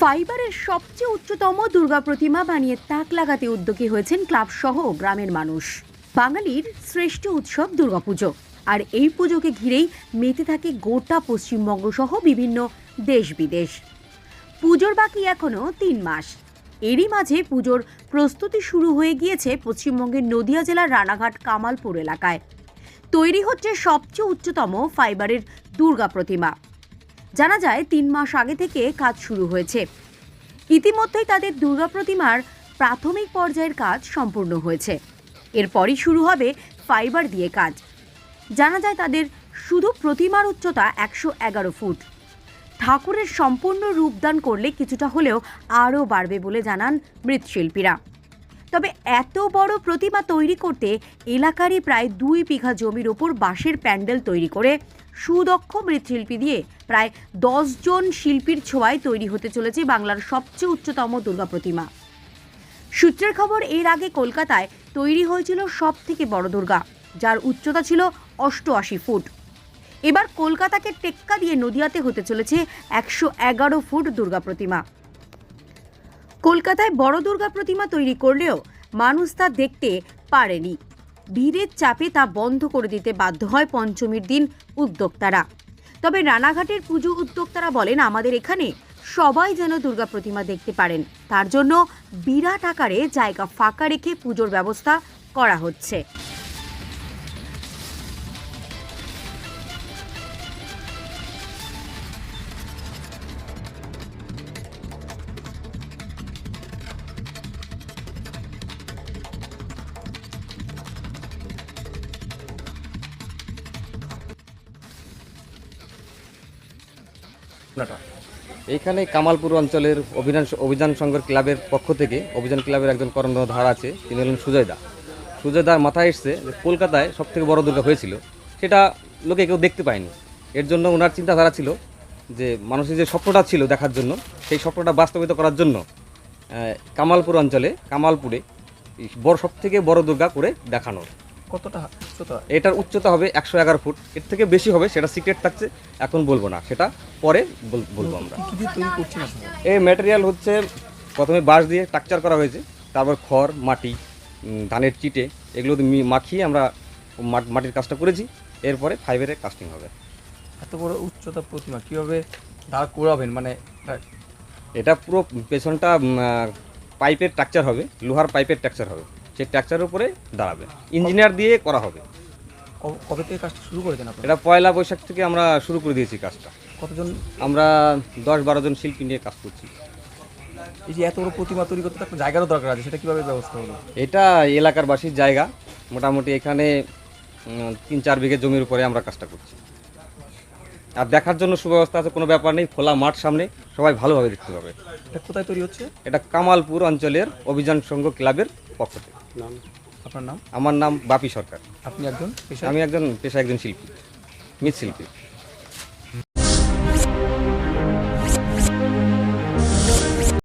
ফাইবারের সবচেয়ে উচ্চতম দুর্গা প্রতিমা বানিয়ে তাক লাগাতে উদ্যোগী হয়েছেন ক্লাব সহ গ্রামের মানুষ। বাঙালির শ্রেষ্ঠ উৎসব দুর্গাপুজো, আর এই পুজোকে ঘিরেই মেতে থাকে গোটা পশ্চিমবঙ্গ সহ বিভিন্ন দেশ বিদেশ। পুজোর বাকি এখনো 3 মাস। এরই মাঝে পুজোর প্রস্তুতি শুরু হয়ে গিয়েছে পশ্চিমবঙ্গের নদিয়া জেলার রানাঘাট কামালপুর এলাকায়। তৈরি হচ্ছে সবচেয়ে উচ্চতম ফাইবারের দুর্গা প্রতিমা। জানা যায় 3 মাস আগে থেকে কাজ শুরু হয়েছে। ইতিমধ্যেই তাদের দুর্গা প্রতিমার প্রাথমিক পর্যায়ের কাজ সম্পূর্ণ হয়েছে। এরপরই শুরু হবে ফাইবার দিয়ে কাজ। জানা যায় তাদের শুধু প্রতিমার উচ্চতা 111 ফুট। ঠাকুরের সম্পূর্ণ রূপদান করলে কিছুটা হলেও আরও বাড়বে বলে জানান মৃৎশিল্পীরা। তবে এত বড় প্রতিমা তৈরি করতে এলাকারই প্রায় 2 বিঘা জমির ওপর বাঁশের প্যান্ডেল তৈরি করে সুদক্ষ মৃৎশিল্পী দিয়ে প্রায় 10 জন শিল্পীর ছোঁয়ায় তৈরি হতে চলেছে বাংলার সবচেয়ে উচ্চতম দুর্গা প্রতিমা। সূত্রের খবর, এর আগে কলকাতায় তৈরি হয়েছিল সব থেকে বড় দুর্গা, যার উচ্চতা ছিল 88 ফুট। এবার কলকাতাকে টেক্কা দিয়ে নদিয়াতে হতে চলেছে 111 ফুট দুর্গা প্রতিমা। কলকাতায় বড় দুর্গা প্রতিমা তৈরি করলেও মানুষ তা দেখতে পারেনি। ভিড়ের চাপে তা বন্ধ করে দিতে বাধ্য হয় পঞ্চমীর দিন উদ্যোক্তারা। তবে রানাঘাটের পুজো উদ্যোক্তারা বলেন, আমাদের এখানে সবাই যেন দুর্গা প্রতিমা দেখতে পারেন, তার জন্য বিরাট আকারে জায়গা ফাঁকা রেখে পুজোর ব্যবস্থা করা হচ্ছে। এইখানে কামালপুর অঞ্চলের অভিযান সংঘের ক্লাবের পক্ষ থেকে অভিযান ক্লাবের একজন কর্ণধার আছে, তিনি হলেন সুজয়দার মাথায় এসছে যে কলকাতায় সবথেকে বড় দুর্গা হয়েছিল, সেটা লোকে কেউ দেখতে পায়নি। এর জন্য ওনার চিন্তাধারা ছিল যে মানুষের যে স্বপ্নটা ছিল দেখার জন্য, সেই স্বপ্নটা বাস্তবায়িত করার জন্য কামালপুর অঞ্চলে কামালপুরে সবথেকে বড় দুর্গা করে দেখানোর। কতটা উচ্চতা? এটার উচ্চতা হবে 111 ফুট। এর থেকে বেশি হবে, সেটা সিক্রেট থাকছে, এখন বলবো না, সেটা পরে বলবো আমরা। এই ম্যাটেরিয়াল হচ্ছে প্রথমে বাঁশ দিয়ে স্ট্রাকচার করা হয়েছে, তারপর খড়, মাটি, ধানের চিটে, এগুলো মাখিয়ে আমরা মাটির কাজটা করেছি। এরপরে ফাইবারের কাস্টিং হবে। এত বড় উচ্চতা প্রতিমা কীভাবে দাঁড় করাবেন? মানে এটা পুরো পেছনটা পাইপের স্ট্রাকচার হবে, লোহার পাইপের স্ট্রাকচার হবে, সেই স্ট্রাকচারের উপরে দাঁড়াবে, ইঞ্জিনিয়ার দিয়ে করা হবে। কবে থেকে কাজটা শুরু করেছেন আপনারা? এটা পয়লা বৈশাখ থেকে আমরা শুরু করে দিয়েছি কাজটা। কতজন? আমরা 10-12 জন শিল্পী নিয়ে কাজ করছি। এই যে এত বড় প্রতিমা তৈরি করতে একটা জায়গারও দরকার আছে, সেটা কীভাবে ব্যবস্থা হলো? এটা এলাকার বাসীর জায়গা, মোটামুটি এখানে 3-4 বিঘা জমির উপরে আমরা কাজটা করছি। আর দেখার জন্য সুব্যবস্থা আছে, কোনো ব্যাপার নেই, খোলা মাঠ সামনে, সবাই ভালোভাবে দেখতে পাবে। এটা কোথায় তৈরি হচ্ছে? এটা কামালপুর অঞ্চলের অভিযান সংঘ ক্লাবের পক্ষ থেকে। আপনার নাম? আমার নাম বাপি সরকার। আপনি একজন আমি একজন পেশায় একজন শিল্পী, মৃৎশিল্পী।